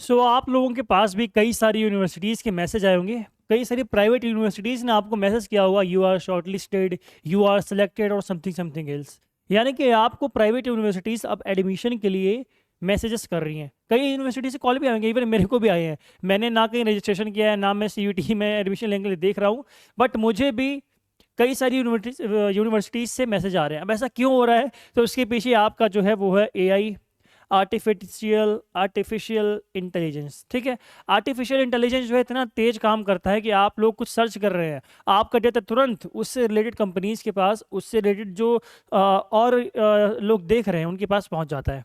सो आप लोगों के पास भी कई सारी यूनिवर्सिटीज़ के मैसेज आए होंगे। कई सारी प्राइवेट यूनिवर्सिटीज़ ने आपको मैसेज किया होगा, you are shortlisted, you are selected और समथिंग समथिंग एल्स। यानी कि आपको प्राइवेट यूनिवर्सिटीज़ अब एडमिशन के लिए मैसेजेस कर रही हैं। कई यूनिवर्सिटी से कॉल भी आएंगे, इवन मेरे को भी आए हैं। मैंने ना कहीं रजिस्ट्रेशन किया है, ना मैं CUT में एडमिशन लेने के लिए देख रहा हूँ, बट मुझे भी कई सारी यूनिवर्सिटीज़ से मैसेज आ रहे हैं। अब ऐसा क्यों हो रहा है? तो उसके पीछे आपका जो है वो है AI, आर्टिफिशियल इंटेलिजेंस। ठीक है, आर्टिफिशियल इंटेलिजेंस जो है इतना तेज काम करता है कि आप लोग कुछ सर्च कर रहे हैं, आपका डेटा तुरंत उससे रिलेटेड कंपनीज के पास, उससे रिलेटेड जो लोग देख रहे हैं उनके पास पहुंच जाता है।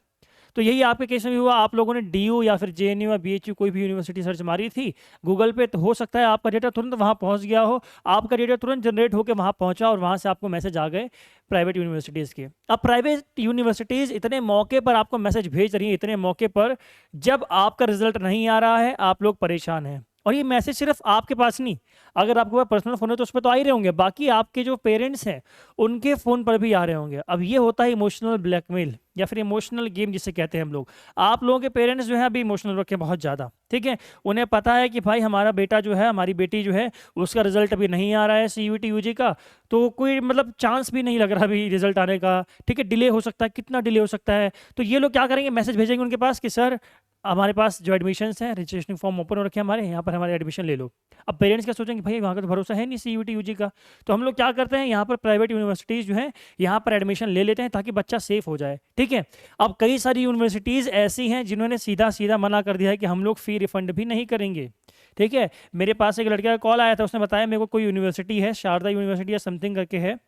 तो यही आपके केस में भी हुआ। आप लोगों ने DU या फिर JNU या BHU कोई भी यूनिवर्सिटी सर्च मारी थी गूगल पे, तो हो सकता है आपका डेटा तुरंत वहाँ पहुँच गया हो, आपका डेटा तुरंत जनरेट होकर वहाँ पहुँचा और वहाँ से आपको मैसेज आ गए प्राइवेट यूनिवर्सिटीज़ के। अब प्राइवेट यूनिवर्सिटीज़ इतने मौके पर आपको मैसेज भेज रही हैं, इतने मौके पर जब आपका रिजल्ट नहीं आ रहा है, आप लोग परेशान हैं। और ये मैसेज सिर्फ आपके पास नहीं, अगर आपके पास पर्सनल फ़ोन है तो उस पर तो आ ही रहे होंगे, बाकी आपके जो पेरेंट्स हैं उनके फ़ोन पर भी आ रहे होंगे। अब ये होता है इमोशनल ब्लैकमेल या फिर इमोशनल गेम जिसे कहते हैं हम लोग। आप लोगों के पेरेंट्स जो है अभी इमोशनल रखे बहुत ज़्यादा। ठीक है, उन्हें पता है कि भाई हमारा बेटा जो है, हमारी बेटी जो है, उसका रिजल्ट अभी नहीं आ रहा है CUT UG का, तो कोई मतलब चांस भी नहीं लग रहा अभी रिजल्ट आने का। ठीक है, डिले हो सकता है, कितना डिले हो सकता है। तो ये लोग क्या करेंगे, मैसेज भेजेंगे उनके पास कि सर हमारे पास जो एडमिशन्स हैं, रजिस्ट्रेशन फॉर्म ओपन हो रखे हैं हमारे यहाँ पर, हमारे एडमिशन ले लो। अब पेरेंट्स क्या सोचेंगे, भाई वहाँ का तो भरोसा है नहीं CUT UG का। तो हम लोग क्या करते हैं, यहाँ पर प्राइवेट यूनिवर्सिटीज़ जो हैं यहाँ पर एडमिशन ले लेते हैं ताकि बच्चा सेफ हो जाए। ठीक है, अब कई सारी यूनिवर्सिटीज़ ऐसी हैं जिन्होंने सीधा सीधा मना कर दिया है कि हम लोग फ़ी रिफंड भी नहीं करेंगे। ठीक है, मेरे पास एक लड़के का कॉल आया था, उसने बताया मेरे को कोई यूनिवर्सिटी है, शारदा यूनिवर्सिटी या समथिंग करके है,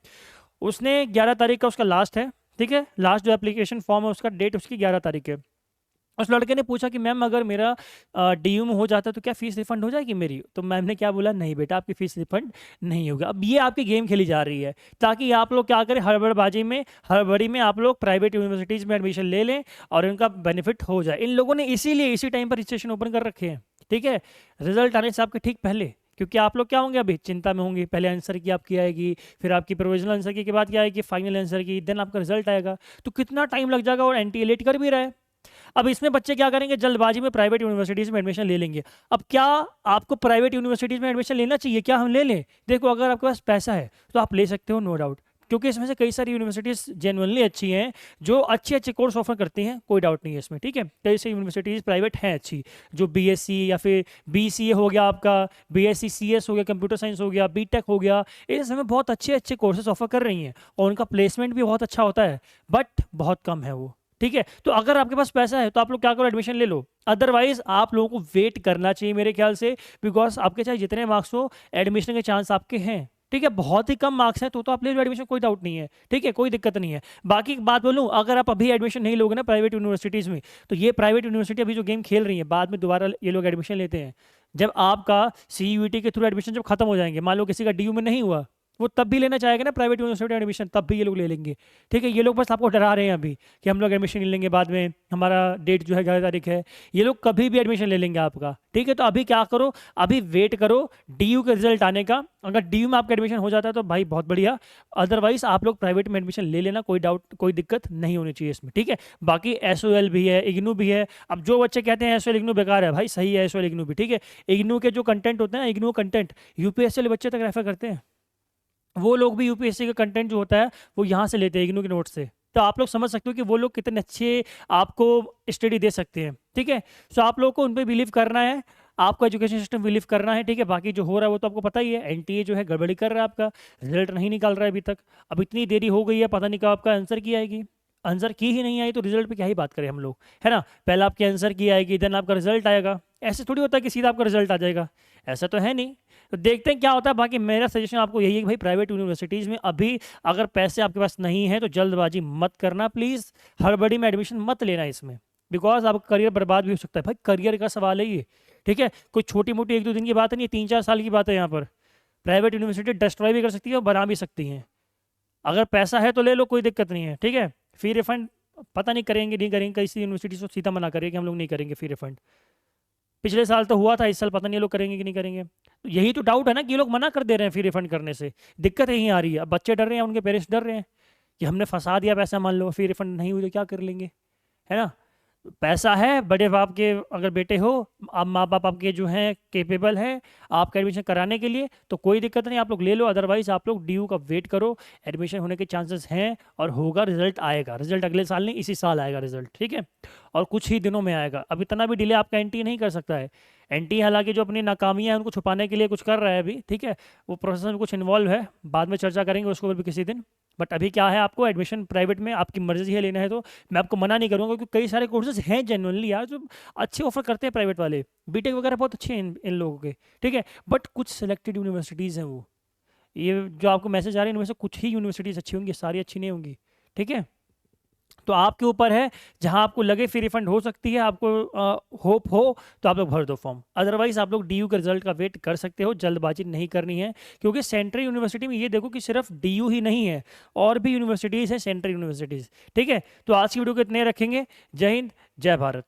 उसने 11 तारीख का उसका लास्ट है। ठीक है, लास्ट जो एप्लीकेशन फॉर्म है उसका डेट उसकी 11 तारीख है। उस लड़के ने पूछा कि मैम अगर मेरा DU में हो जाता है तो क्या फ़ीस रिफंड हो जाएगी मेरी? तो मैम ने क्या बोला, नहीं बेटा आपकी फ़ीस रिफंड नहीं होगा। अब ये आपकी गेम खेली जा रही है ताकि आप लोग क्या करें, हड़बड़ी में आप लोग प्राइवेट यूनिवर्सिटीज़ में एडमिशन ले लें और उनका बेनिफिट हो जाए। इन लोगों ने इसीलिए इसी टाइम पर रजिस्ट्रेशन ओपन कर रखे हैं। ठीक है, रिजल्ट आने से आपके ठीक पहले, क्योंकि आप लोग क्या होंगे, अभी चिंता में होंगे। पहले आंसर की आपकी आएगी, फिर आपकी प्रोविजनल आंसर की के बाद क्या आएगी, फाइनल आंसर की, देन आपका रिजल्ट आएगा। तो कितना टाइम लग जाएगा, और NTA लेट कर भी रहा है। अब इसमें बच्चे क्या करेंगे, जल्दबाजी में प्राइवेट यूनिवर्सिटीज़ में एडमिशन ले लेंगे। अब क्या आपको प्राइवेट यूनिवर्सिटीज़ में एडमिशन लेना चाहिए, क्या हम ले लें? देखो, अगर आपके पास पैसा है तो आप ले सकते हो, नो डाउट, क्योंकि इसमें से कई सारी यूनिवर्सिटीज़ जेन्युइनली अच्छी हैं जो अच्छे अच्छे कोर्स ऑफर करती हैं, कोई डाउट नहीं है इसमें। ठीक है, कई सारी यूनिवर्सिटीज़ प्राइवेट हैं अच्छी, जो BSc या फिर BCA हो गया, आपका BSc CS हो गया, कंप्यूटर साइंस हो गया, BTech हो गया, इस समय बहुत अच्छे अच्छे कोर्सेज ऑफर कर रही हैं और उनका प्लेसमेंट भी बहुत अच्छा होता है, बट बहुत कम है वो। ठीक है, तो अगर आपके पास पैसा है तो आप लोग क्या करो, एडमिशन ले लो। अदरवाइज आप लोगों को वेट करना चाहिए मेरे ख्याल से, बिकॉज आपके चाहे जितने मार्क्स हो, एडमिशन के चांस आपके हैं। ठीक है, बहुत ही कम मार्क्स हैं तो आप ले लो एडमिशन, कोई डाउट नहीं है। ठीक है, कोई दिक्कत नहीं है। बाकी एक बात बोलूँ, अगर आप अभी एडमिशन नहीं लोगे ना प्राइवेट यूनिवर्सिटीज़ में, तो ये प्राइवेट यूनिवर्सिटी अभी जो गेम खेल रही है, बाद में दोबारा ये लोग एडमिशन लेते हैं जब आपका CUT के थ्रू एडमिशन जब खत्म हो जाएंगे। मान लो किसी का DU में नहीं हुआ, वो तब भी लेना चाहेगा ना प्राइवेट यूनिवर्सिटी एडमिशन, तब भी ये लोग ले लेंगे। ठीक है, ये लोग बस आपको डरा रहे हैं अभी कि हम लोग एडमिशन ले लेंगे बाद में, हमारा डेट जो है 11 तारीख है। ये लोग कभी भी एडमिशन ले लेंगे आपका। ठीक है, तो अभी क्या करो, अभी वेट करो DU के रिजल्ट आने का। अगर DU में आपका एडमिशन हो जाता है तो भाई बहुत बढ़िया, अदरवाइज आप लोग प्राइवेट में एडमिशन ले लेना, कोई डाउट, कोई दिक्कत नहीं होनी चाहिए इसमें। ठीक है, बाकी SOL भी है, IGNOU भी है। अब जो बच्चे कहते हैं SOL IGNOU बेकार है, भाई सही है SOL IGNOU भी। ठीक है, IGNOU के जो कंटेंट होते हैं ना, IGNOU कंटेंट UPSC वाले बच्चे तक रेफर करते हैं, वो लोग भी UPSC का कंटेंट जो होता है वो यहाँ से लेते हैं, IGNOU के नोट से। तो आप लोग समझ सकते हो कि वो लोग कितने अच्छे आपको स्टडी दे सकते हैं। ठीक है, सो आप लोग को उन पर बिलीव करना है, आपका एजुकेशन सिस्टम बिलीव करना है। ठीक है, बाकी जो हो रहा है वो तो आपको पता ही है, NTA जो है गड़बड़ी कर रहा है, आपका रिजल्ट नहीं निकाल रहा है अभी तक। अब इतनी देरी हो गई है, पता नहीं कब आपका आंसर की आएगी। आंसर की ही नहीं आई तो रिजल्ट पे क्या ही बात करें हम लोग, है ना। पहले आपकी आंसर की आएगी, देन आपका रिजल्ट आएगा। ऐसे थोड़ी होता है कि सीधा आपका रिजल्ट आ जाएगा, ऐसा तो है नहीं। तो देखते हैं क्या होता है। बाकी मेरा सजेशन आपको यही है कि भाई प्राइवेट यूनिवर्सिटीज़ में अभी अगर पैसे आपके पास नहीं है तो जल्दबाजी मत करना प्लीज़, हड़बड़ी में एडमिशन मत लेना इसमें, बिकॉज आपका करियर बर्बाद भी हो सकता है। भाई करियर का सवाल है ये। ठीक है, कोई छोटी मोटी 1-2 दिन की बात नहीं है, 3-4 साल की बात है। यहाँ पर प्राइवेट यूनिवर्सिटी डिस्ट्रॉय भी कर सकती है और बना भी सकती हैं। अगर पैसा है तो ले लो, कोई दिक्कत नहीं है। ठीक है, फी रिफंड पता नहीं करेंगे नहीं करेंगे, कई सी यूनिवर्सिटी तो सीधा मना करेगी कि हम लोग नहीं करेंगे फी रिफंड। पिछले साल तो हुआ था, इस साल पता नहीं ये लोग करेंगे कि नहीं करेंगे। तो यही तो डाउट है ना कि ये लोग मना कर दे रहे हैं फी रिफंड करने से, दिक्कत यहीं आ रही है। अब बच्चे डर रहे हैं, उनके पेरेंट्स डर रहे हैं कि हमने फंसा दिया पैसा, मान लो फी रिफंड नहीं हुई तो क्या कर लेंगे, है ना। पैसा है, बड़े बाप के अगर बेटे हो, आप माँ बाप आपके जो हैं केपेबल हैं आपका एडमिशन कराने के लिए, तो कोई दिक्कत नहीं, आप लोग ले लो। अदरवाइज आप लोग ड्यू का वेट करो, एडमिशन होने के चांसेस हैं और होगा, रिजल्ट आएगा। रिजल्ट अगले साल नहीं, इसी साल आएगा रिजल्ट, ठीक है, और कुछ ही दिनों में आएगा। अब इतना भी डिले आपका एनटीए नहीं कर सकता है। एनटीए हालांकि जो अपनी नाकामियां हैं उनको छुपाने के लिए कुछ कर रहा है अभी, ठीक है, वो प्रोसेस में कुछ इन्वॉल्व है, बाद में चर्चा करेंगे उसको भी किसी दिन। बट अभी क्या है, आपको एडमिशन प्राइवेट में आपकी मर्जी है लेना है तो मैं आपको मना नहीं करूँगा, क्योंकि कई सारे कोर्सेज हैं जेनुअनली यार जो अच्छे ऑफर करते हैं प्राइवेट वाले। बीटेक वगैरह बहुत अच्छे हैं इन लोगों के, ठीक है, बट कुछ सिलेक्टेड यूनिवर्सिटीज़ हैं वो, ये जो आपको मैसेज आ रहे हैं इनमें से कुछ ही यूनिवर्सिटीज़ अच्छी होंगी, सारी अच्छी नहीं होंगी, ठीक है। तो आपके ऊपर है, जहां आपको लगे फ्री रिफंड हो सकती है, आपको होप हो तो आप लोग भर दो फॉर्म। अदरवाइज आप लोग डीयू के रिजल्ट का वेट कर सकते हो, जल्दबाजी नहीं करनी है, क्योंकि सेंट्रल यूनिवर्सिटी में ये देखो कि सिर्फ डीयू ही नहीं है, और भी यूनिवर्सिटीज़ हैं सेंट्रल यूनिवर्सिटीज़, ठीक है। तो आज की वीडियो को इतने रखेंगे। जय हिंद, जय भारत।